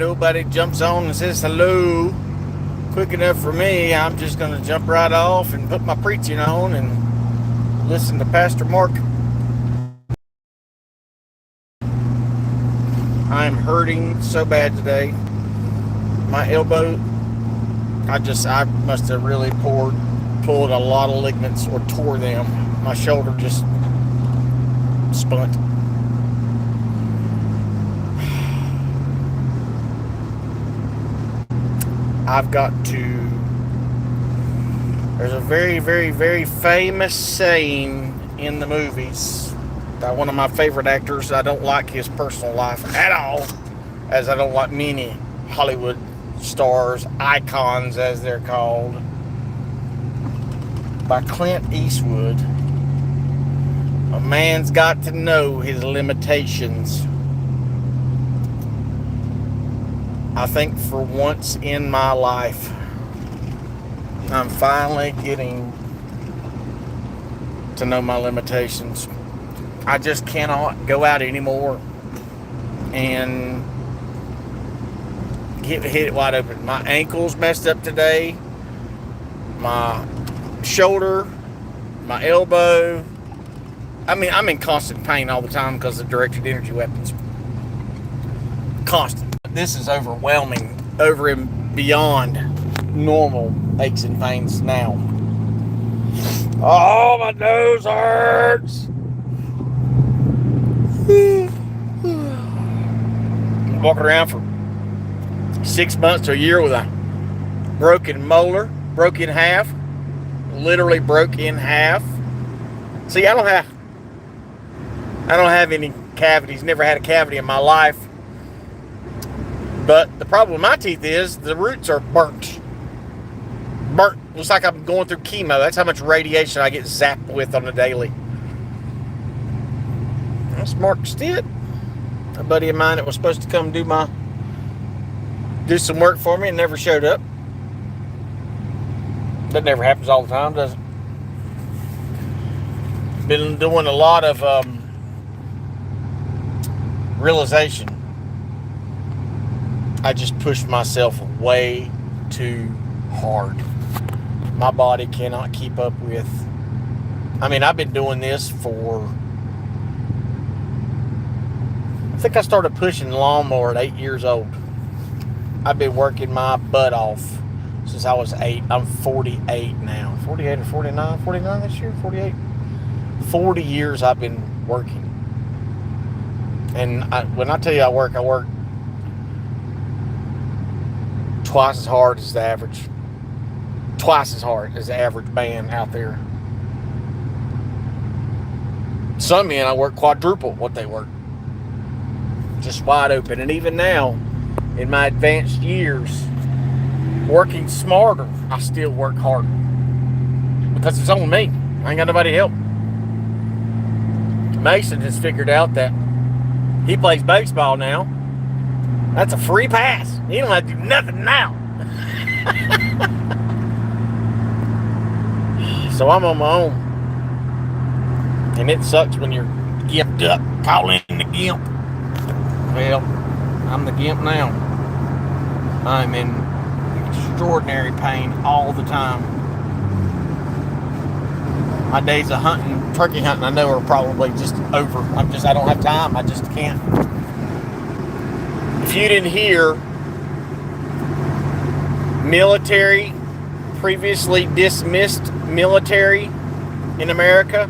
nobody jumps on and says hello quick enough for me, I'm just going to jump right off and put my preaching on and listen to Pastor Mark. I'm hurting so bad today. My elbow, I must have really pulled a lot of ligaments or tore them. My shoulder just spunt. I've got to. There's a very, very, very famous saying in the movies by one of my favorite actors. I don't like his personal life at all, as I don't like many Hollywood stars, icons as they're called, by Clint Eastwood. A man's got to know his limitations. I think for once in my life, I'm finally getting to know my limitations. I just cannot go out anymore and hit it wide open. My ankle's messed up today. My shoulder, my elbow. I mean, I'm in constant pain all the time because of directed energy weapons. Constant. This is overwhelming, over and beyond normal aches and pains now. Oh, my nose hurts. I'm walking around for 6 months to a year with a broken molar, broke in half, literally broke in half. See, I don't have any cavities, never had a cavity in my life. But the problem with my teeth is the roots are burnt. Looks like I'm going through chemo. That's how much radiation I get zapped with on a daily. That's Mark Stitt, a buddy of mine that was supposed to come do some work for me and never showed up. That never happens all the time, does it? Been doing a lot of realization. I just pushed myself way too hard. My body cannot keep up with. I mean, I've been doing this for. I think I started pushing the lawnmower at 8 years old. I've been working my butt off since I was 8. I'm 48 now. 48 or 49? 49 this year? 48? 40 years I've been working. And when I tell you I work twice as hard as the average. Twice as hard as the average man out there. Some men I work quadruple what they work. Just wide open. And even now, in my advanced years, working smarter, I still work harder. Because it's on me. I ain't got nobody to help. Mason has figured out that he plays baseball now. That's a free pass. He don't have to do nothing now. So I'm on my own. And it sucks when you're gimped up. Call in the gimp. Well, I'm the gimp now. I'm in extraordinary pain all the time. My days of hunting, turkey hunting, I know are probably just over. I don't have time. I just can't. If you didn't hear, military, previously dismissed military in America,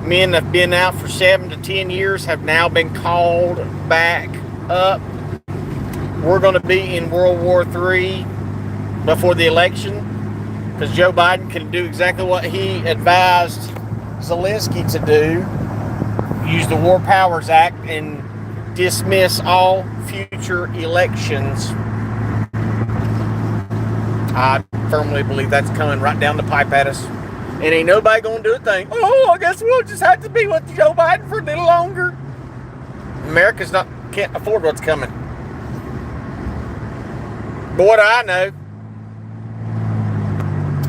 men that have been out for 7 to 10 years have now been called back up. We're going to be in World War III before the election because Joe Biden can do exactly what he advised Zelensky to do, use the War Powers Act and dismiss all future elections. I firmly believe that's coming right down the pipe at us. And ain't nobody gonna do a thing. Oh, I guess we'll just have to be with Joe Biden for a little longer. America's can't afford what's coming. But what do I know?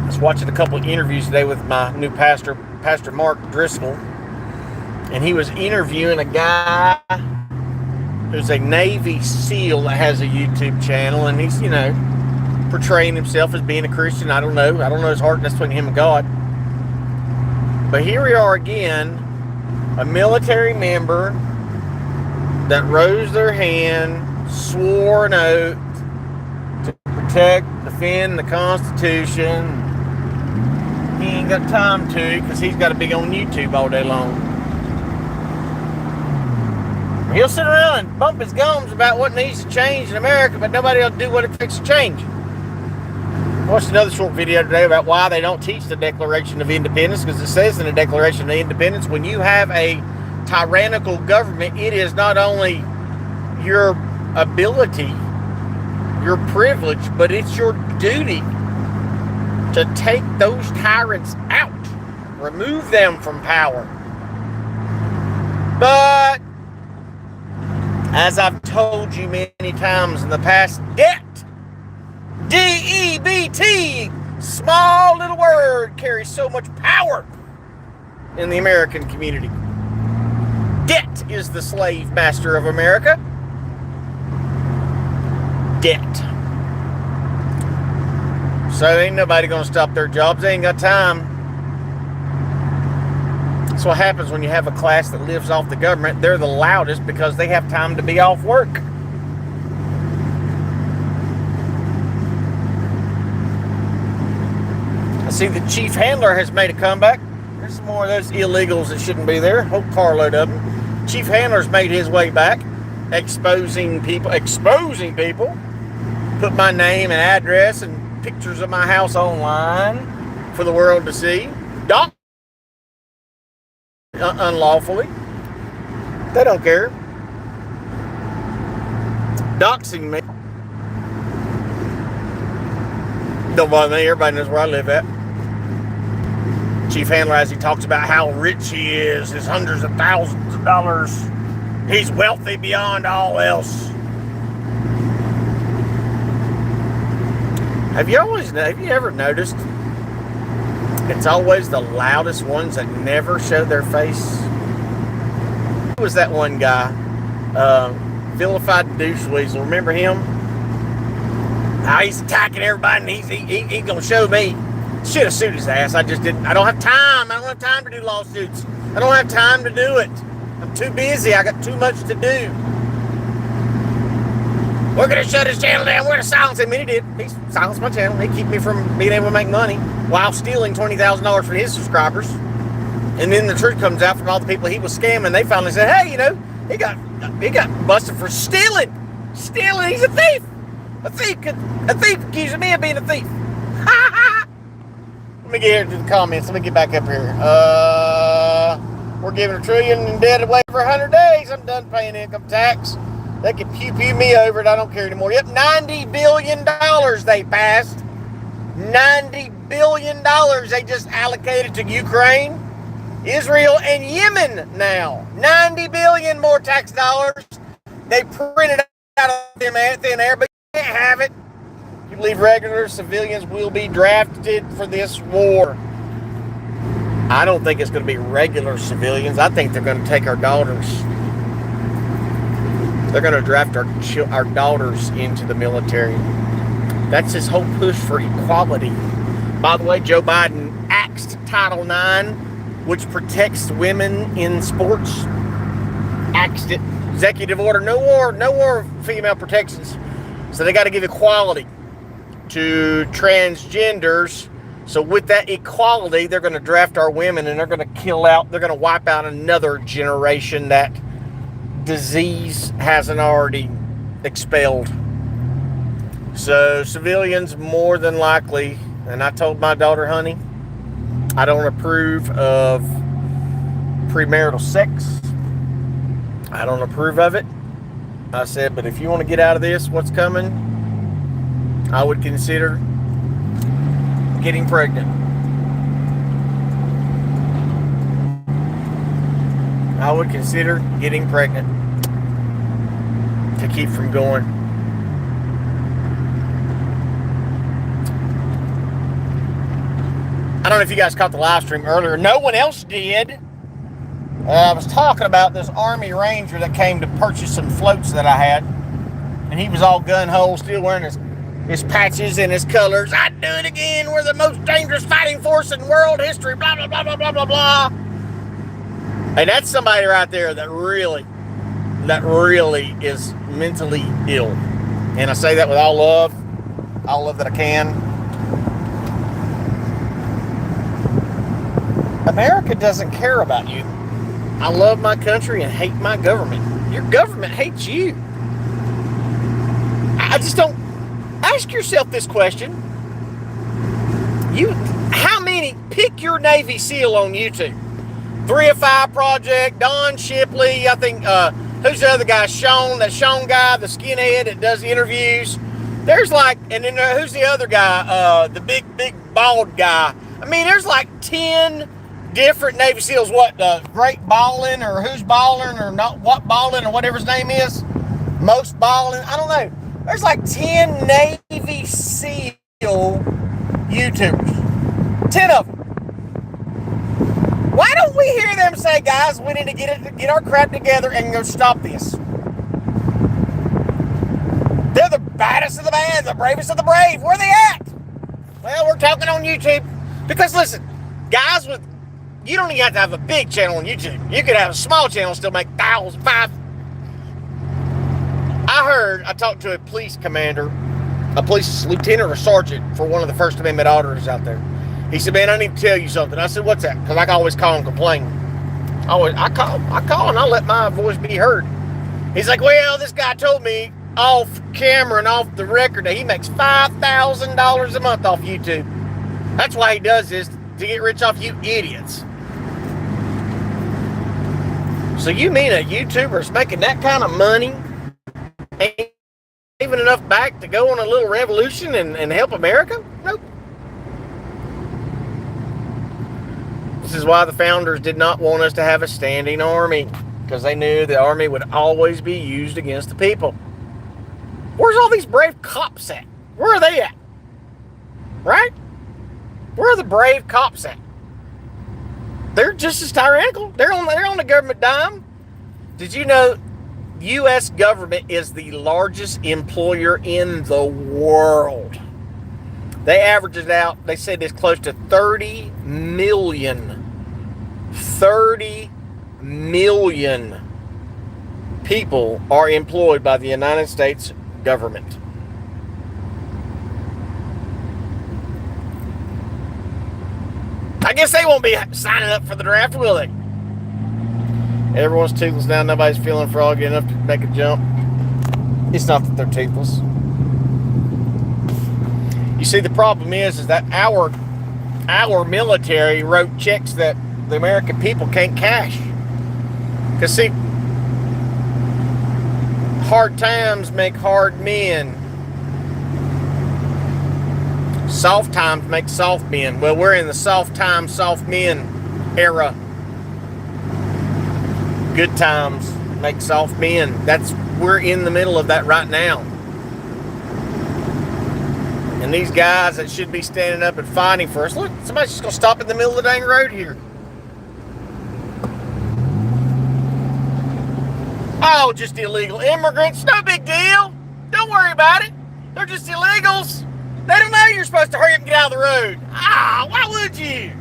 I was watching a couple of interviews today with my new pastor, Pastor Mark Driscoll. And he was interviewing a guy. who's a Navy SEAL that has a YouTube channel, and he's, portraying himself as being a Christian. I don't know his heart, and that's between him and God. But here we are again, a military member that rose their hand, swore an oath to protect, defend the Constitution. He ain't got time to, because he's got to be on YouTube all day long. He'll sit around and bump his gums about what needs to change in America, but nobody will do what it takes to change. I watched another short video today about why they don't teach the Declaration of Independence, because it says in the Declaration of Independence, when you have a tyrannical government, it is not only your ability, your privilege, but it's your duty to take those tyrants out, remove them from power. But as I've told you many times in the past, debt, D-E-B-T, small little word, carries so much power in the American community. Debt is the slave master of America. Debt. So ain't nobody gonna stop their jobs. They ain't got time. That's what happens when you have a class that lives off the government. They're the loudest because they have time to be off work. I see the chief handler has made a comeback. There's some more of those illegals that shouldn't be there. Whole carload of them. Chief handler's made his way back, exposing people. Put my name and address and pictures of my house online for the world to see. Unlawfully. They don't care. Doxing me. Don't bother me. Everybody knows where I live at. Chief handler, as he talks about how rich he is, his hundreds of thousands of dollars. He's wealthy beyond all else. Have you ever noticed it's always the loudest ones that never show their face? Who was that one guy? Vilified douche weasel. Remember him? He's attacking everybody, and he's gonna show me. Should have sued his ass. I just didn't. I don't have time. I don't have time to do lawsuits. I don't have time to do it. I'm too busy. I got too much to do. We're going to shut his channel down. We're going to silence him. And he did. He silenced my channel. He kept me from being able to make money while stealing $20,000 from his subscribers. And then the truth comes out from all the people he was scamming. They finally said, hey, he got busted for stealing. Stealing. He's a thief. A thief accusing me of being a thief. Let me get here to the comments. Let me get back up here. We're giving $1 trillion in debt away for 100 days. I'm done paying income tax. They can pew me over it. I don't care anymore. Yep, $90 billion they passed. $90 billion they just allocated to Ukraine, Israel, and Yemen now. $90 billion more tax dollars. They printed out of them thin air, but you can't have it. You believe regular civilians will be drafted for this war? I don't think it's going to be regular civilians. I think they're going to take our daughters. They're going to draft our daughters into the military. That's his whole push for equality. By the way, Joe Biden axed Title IX, which protects women in sports. Axed it. Executive order. No more female protections. So they got to give equality to transgenders. So with that equality, they're going to draft our women, and they're going to they're going to wipe out another generation that disease hasn't already expelled. So civilians more than likely, and I told my daughter, honey, I don't approve of premarital sex. I don't approve of it. I said, but if you want to get out of this, what's coming, I would consider getting pregnant. I would consider getting pregnant to keep from going. I don't know if you guys caught the live stream earlier. No one else did. I was talking about this Army Ranger that came to purchase some floats that I had, and he was all gun-ho, still wearing his patches and his colors. I'd do it again. We're the most dangerous fighting force in world history, blah, blah, blah, blah, blah, blah, blah. And that's somebody right there that really is mentally ill. And I say that with all love that I can. America doesn't care about you. I love my country and hate my government. Your government hates you. I just don't. Ask yourself this question. How many, pick your Navy SEAL on YouTube. 3 of 5 Project, Don Shipley, I think, who's the other guy? That Sean guy, the skinhead that does interviews. There's like, and then who's the other guy? The big bald guy. I mean, there's like 10 different Navy SEALs. What, Great Ballin, or who's Ballin, or not what Ballin, or whatever his name is? Most Ballin, I don't know. There's like 10 Navy SEAL YouTubers. 10 of them. Why don't we hear them say, guys, we need to get our crap together and go stop this? They're the baddest of the bad, the bravest of the brave. Where are they at? Well, we're talking on YouTube. Because listen, guys you don't even have to have a big channel on YouTube. You could have a small channel and still make thousands, I talked to a police commander, a police lieutenant or sergeant for one of the First Amendment auditors out there. He said, man, I need to tell you something. I said, what's that? Because I can always call and complain. I call and I'll let my voice be heard. He's like, well, this guy told me off camera and off the record that he makes $5,000 a month off YouTube. That's why he does this, to get rich off you idiots. So you mean a YouTuber is making that kind of money? Ain't even enough back to go on a little revolution and help America? Nope. This is why the founders did not want us to have a standing army, because they knew the army would always be used against the people. Where's all these brave cops at? Where are they at? Right? Where are the brave cops at? They're just as tyrannical. They're on the government dime. Did you know U.S. government is the largest employer in the world? They averaged it out. They said it's close to 30 million people are employed by the United States government. I guess they won't be signing up for the draft, will they? Everyone's toothless now. Nobody's feeling froggy enough to make a jump. It's not that they're toothless. You see, the problem is that our military wrote checks that the American people can't cash. Because, see, hard times make hard men. Soft times make soft men. Well, we're in the soft times, soft men era. Good times make soft men. We're in the middle of that right now. And these guys that should be standing up and fighting for us, look, somebody's just going to stop in the middle of the dang road here. Oh, just illegal immigrants. No big deal. Don't worry about it. They're just illegals. They don't know you're supposed to hurry up and get out of the road. Why would you?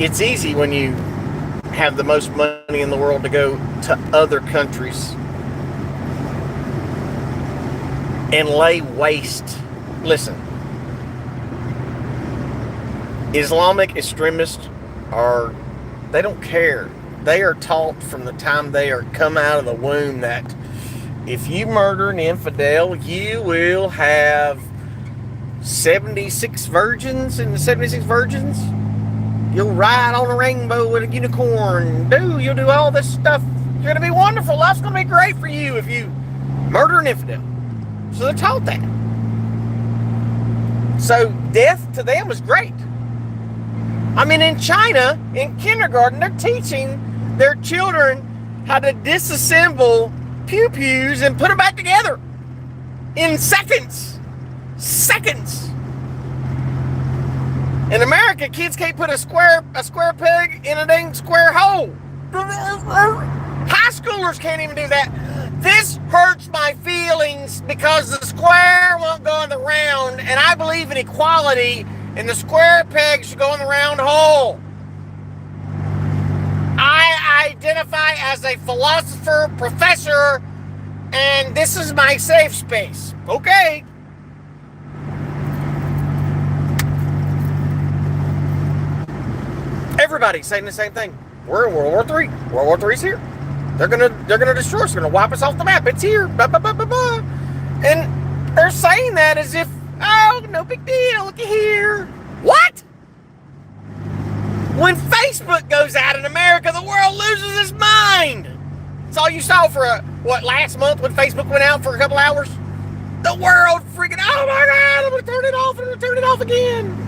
It's easy when you have the most money in the world to go to other countries and lay waste. Listen, Islamic extremists they don't care. They are taught from the time they are come out of the womb that if you murder an infidel, you will have 76 virgins, and the 76 virgins, you'll ride on a rainbow with a unicorn. You'll do all this stuff. You're going to be wonderful. Life's going to be great for you if you murder an infidel. So they're taught that. So death to them is great. I mean, in China, in kindergarten, they're teaching their children how to disassemble pew-pews and put them back together in seconds. Seconds. In America, kids can't put a square peg in a dang square hole. High schoolers can't even do that. This hurts my feelings because the square won't go in the round, and I believe in equality, and the square peg should go in the round hole. I identify as a philosopher, professor, and this is my safe space. Okay. Everybody's saying the same thing. We're in World War III. World War III's here. They're gonna destroy us. They're gonna wipe us off the map. It's here. Blah, blah, blah, blah, blah. And they're saying that as if, oh, no big deal. Look at here. What? When Facebook goes out in America, the world loses its mind. That's all you saw for last month when Facebook went out for a couple hours? The world freaking, oh my God, I'm gonna turn it off and I'm gonna turn it off again.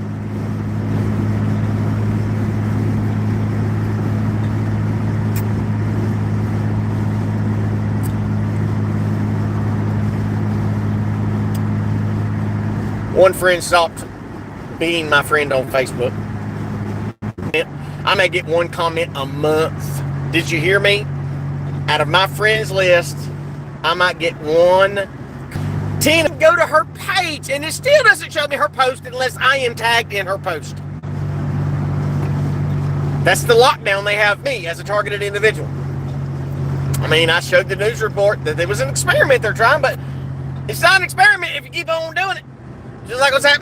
One friend stopped being my friend on Facebook. I may get one comment a month. Did you hear me? Out of my friends list, I might get one. Tina, go to her page, and it still doesn't show me her post unless I am tagged in her post. That's the lockdown they have me as a targeted individual. I mean, I showed the news report that there was an experiment they're trying, but it's not an experiment if you keep on doing it. Just like what's happening.